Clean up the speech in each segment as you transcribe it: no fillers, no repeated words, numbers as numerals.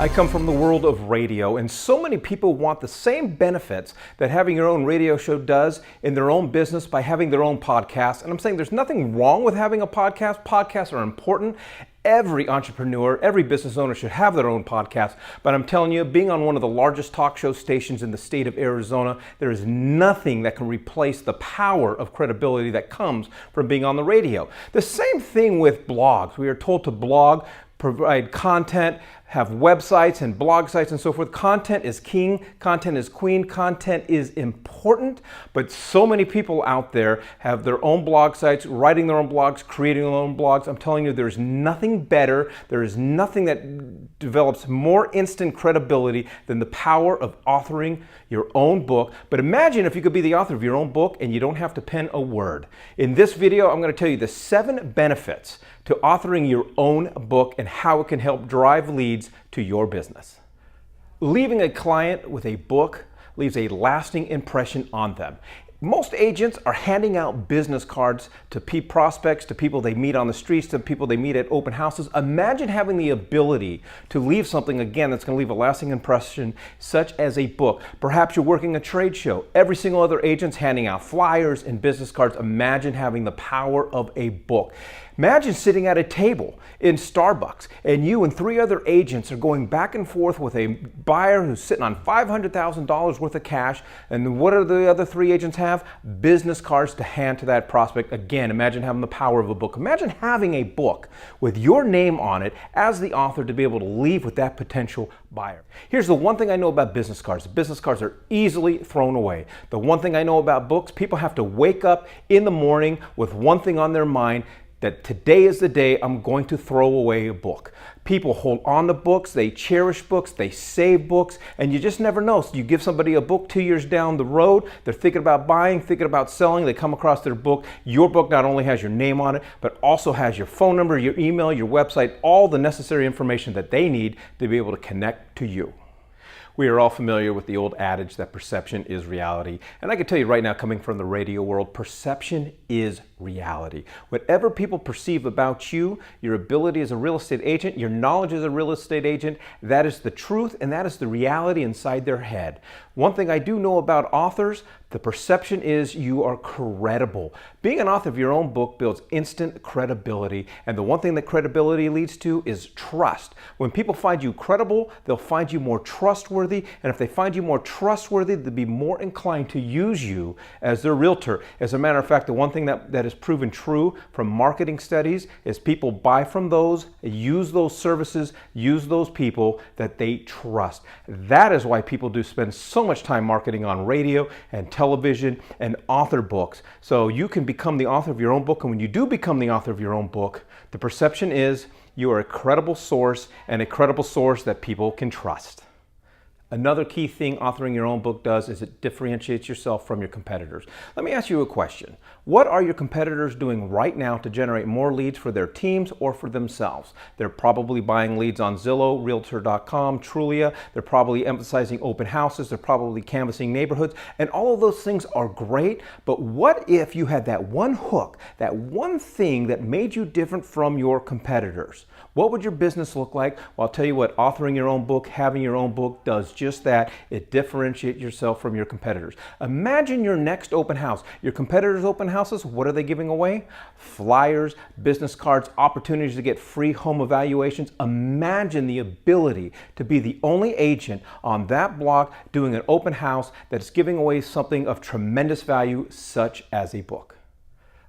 I come from the world of radio, and so many people want the same benefits that having your own radio show does in their own business by having their own podcast. And I'm saying there's nothing wrong with having a podcast. Podcasts are important. Every entrepreneur, every business owner should have their own podcast. But I'm telling you, being on one of the largest talk show stations in the state of Arizona, there is nothing that can replace the power of credibility that comes from being on the radio. The same thing with blogs. We are told to blog, provide content, have websites and blog sites and so forth. Content is king, content is queen, content is important, but so many people out there have their own blog sites, writing their own blogs, creating their own blogs. I'm telling you, there's nothing better, there is nothing that develops more instant credibility than the power of authoring your own book. But imagine if you could be the author of your own book and you don't have to pen a word. In this video, I'm going to tell you the 7 benefits to authoring your own book and how it can help drive leads to your business. Leaving a client with a book leaves a lasting impression on them. Most agents are handing out business cards to prospects, to people they meet on the streets, to people they meet at open houses. Imagine having the ability to leave something, again, that's going to leave a lasting impression, such as a book. Perhaps you're working a trade show. Every single other agent's handing out flyers and business cards. Imagine having the power of a book. Imagine sitting at a table in Starbucks and you and 3 other agents are going back and forth with a buyer who's sitting on $500,000 worth of cash, and what do the other 3 agents have? Business cards to hand to that prospect. Again, imagine having the power of a book. Imagine having a book with your name on it as the author to be able to leave with that potential buyer. Here's the one thing I know about business cards. Business cards are easily thrown away. The one thing I know about books, people have to wake up in the morning with one thing on their mind, that today is the day I'm going to throw away a book. People hold on to books, they cherish books, they save books, and you just never know. So you give somebody a book 2 years down the road, they're thinking about buying, thinking about selling, they come across their book. Your book not only has your name on it, but also has your phone number, your email, your website, all the necessary information that they need to be able to connect to you. We are all familiar with the old adage that perception is reality. And I can tell you right now, coming from the radio world, perception is reality. Whatever people perceive about you, your ability as a real estate agent, your knowledge as a real estate agent, that is the truth and that is the reality inside their head. One thing I do know about authors, the perception is you are credible. Being an author of your own book builds instant credibility, and the one thing that credibility leads to is trust. When people find you credible, they'll find you more trustworthy, and if they find you more trustworthy, they'll be more inclined to use you as their realtor. As a matter of fact, the one thing that is proven true from marketing studies is people buy from those, use those services, use those people that they trust. That is why people do spend so much time marketing on radio and television and author books. So you can become the author of your own book, and when you do become the author of your own book, the perception is you are a credible source, and a credible source that people can trust. Another key thing authoring your own book does is it differentiates yourself from your competitors. Let me ask you a question. What are your competitors doing right now to generate more leads for their teams or for themselves? They're probably buying leads on Zillow, Realtor.com, Trulia. They're probably emphasizing open houses. They're probably canvassing neighborhoods. And all of those things are great. But what if you had that one hook, that one thing that made you different from your competitors? What would your business look like? Well, I'll tell you what, authoring your own book, having your own book does just that. It differentiates yourself from your competitors. Imagine your next open house. Your competitors' open houses, what are they giving away? Flyers, business cards, opportunities to get free home evaluations. Imagine the ability to be the only agent on that block doing an open house that's giving away something of tremendous value, such as a book.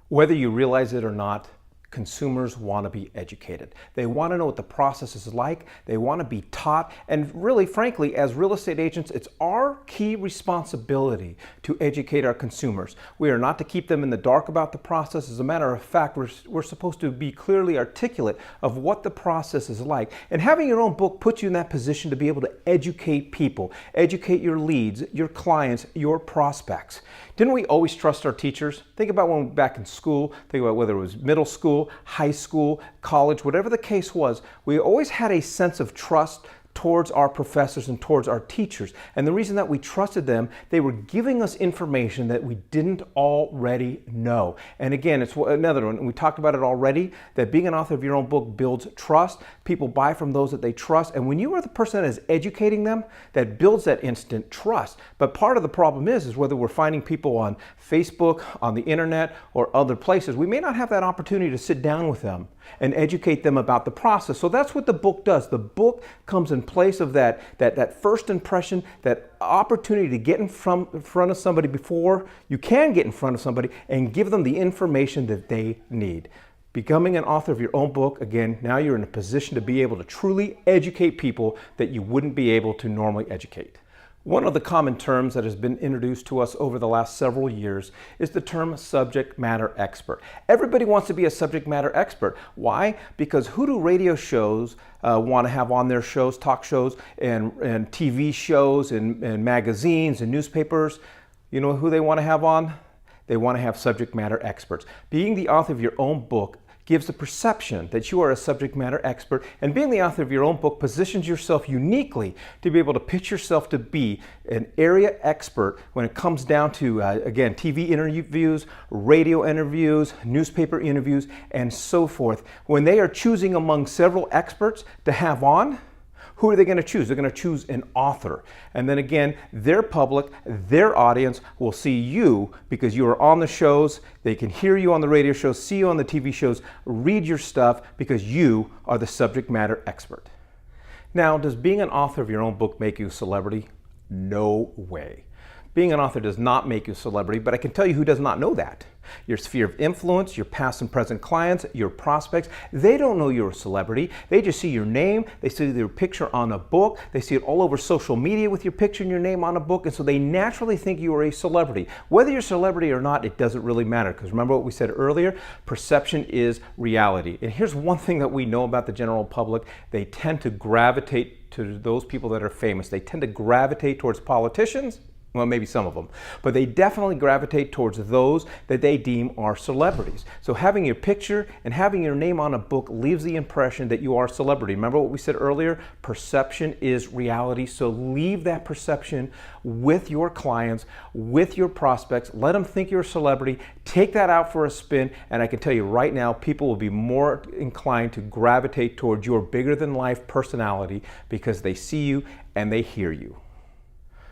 Whether you realize it or not, consumers want to be educated. They want to know what the process is like. They want to be taught. And really, frankly, as real estate agents, it's our key responsibility to educate our consumers. We are not to keep them in the dark about the process. As a matter of fact, we're supposed to be clearly articulate of what the process is like. And having your own book puts you in that position to be able to educate people, educate your leads, your clients, your prospects. Didn't we always trust our teachers? Think about when we were back in school, think about whether it was middle school, high school, college, whatever the case was, we always had a sense of trust towards our professors and towards our teachers. And the reason that we trusted them, they were giving us information that we didn't already know. And again, it's another one, and we talked about it already, that being an author of your own book builds trust. People buy from those that they trust. And when you are the person that is educating them, that builds that instant trust. But part of the problem is whether we're finding people on Facebook, on the internet, or other places, we may not have that opportunity to sit down with them and educate them about the process. So that's what the book does. The book comes in place of that first impression, that opportunity to get in front of somebody before you can get in front of somebody and give them the information that they need. Becoming an author of your own book, again, now you're in a position to be able to truly educate people that you wouldn't be able to normally educate. One of the common terms that has been introduced to us over the last several years is the term subject matter expert. Everybody wants to be a subject matter expert. Why? Because who do radio shows want to have on their shows, talk shows, and TV shows, and magazines, and newspapers? You know who they want to have on? They want to have subject matter experts. Being the author of your own book gives the perception that you are a subject matter expert, and being the author of your own book positions yourself uniquely to be able to pitch yourself to be an area expert when it comes down to, again, TV interviews, radio interviews, newspaper interviews, and so forth. When they are choosing among several experts to have on, who are they going to choose? They're going to choose an author. And then again, their public, their audience will see you because you are on the shows. They can hear you on the radio shows, see you on the TV shows, read your stuff because you are the subject matter expert. Now, does being an author of your own book make you a celebrity? No way. Being an author does not make you a celebrity, but I can tell you who does not know that. Your sphere of influence, your past and present clients, your prospects, they don't know you're a celebrity. They just see your name, they see your picture on a book, they see it all over social media with your picture and your name on a book, and so they naturally think you are a celebrity. Whether you're a celebrity or not, it doesn't really matter, because remember what we said earlier, perception is reality. And here's one thing that we know about the general public: they tend to gravitate to those people that are famous. They tend to gravitate towards politicians. Well, maybe some of them, but they definitely gravitate towards those that they deem are celebrities. So having your picture and having your name on a book leaves the impression that you are a celebrity. Remember what we said earlier? Perception is reality. So leave that perception with your clients, with your prospects. Let them think you're a celebrity. Take that out for a spin, and I can tell you right now, people will be more inclined to gravitate towards your bigger-than-life personality because they see you and they hear you.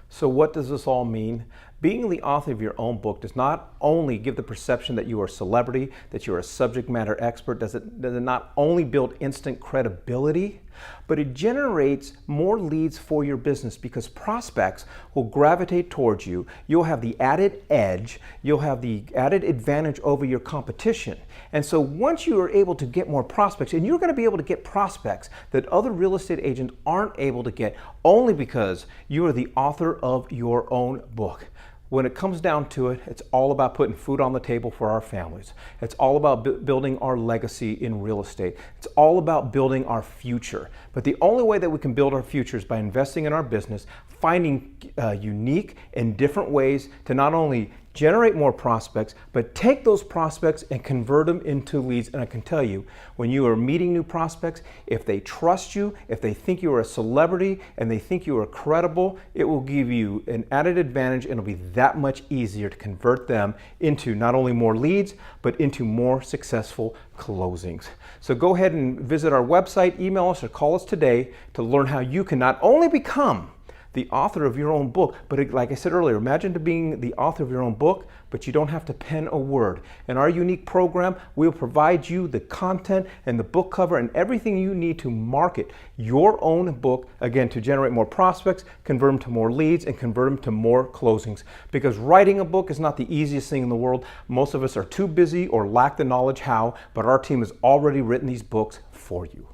So what does this all mean? Being the author of your own book does not only give the perception that you are a celebrity, that you're a subject matter expert, does it not only build instant credibility, but it generates more leads for your business because prospects will gravitate towards you. You'll have the added edge, you'll have the added advantage over your competition. And so once you are able to get more prospects, and you're going to be able to get prospects that other real estate agents aren't able to get only because you are the author of your own book. When it comes down to it, it's all about putting food on the table for our families. It's all about building our legacy in real estate. It's all about building our future. But the only way that we can build our future is by investing in our business, finding unique and different ways to not only generate more prospects, but take those prospects and convert them into leads. And I can tell you, when you are meeting new prospects, if they trust you, if they think you are a celebrity and they think you are credible, it will give you an added advantage, and it'll be that much easier to convert them into not only more leads, but into more successful closings. So go ahead and visit our website, email us, or call us today to learn how you can not only become the author of your own book, but like I said earlier, imagine being the author of your own book, but you don't have to pen a word. In our unique program, we'll provide you the content and the book cover and everything you need to market your own book, again, to generate more prospects, convert them to more leads, and convert them to more closings. Because writing a book is not the easiest thing in the world. Most of us are too busy or lack the knowledge how, but our team has already written these books for you.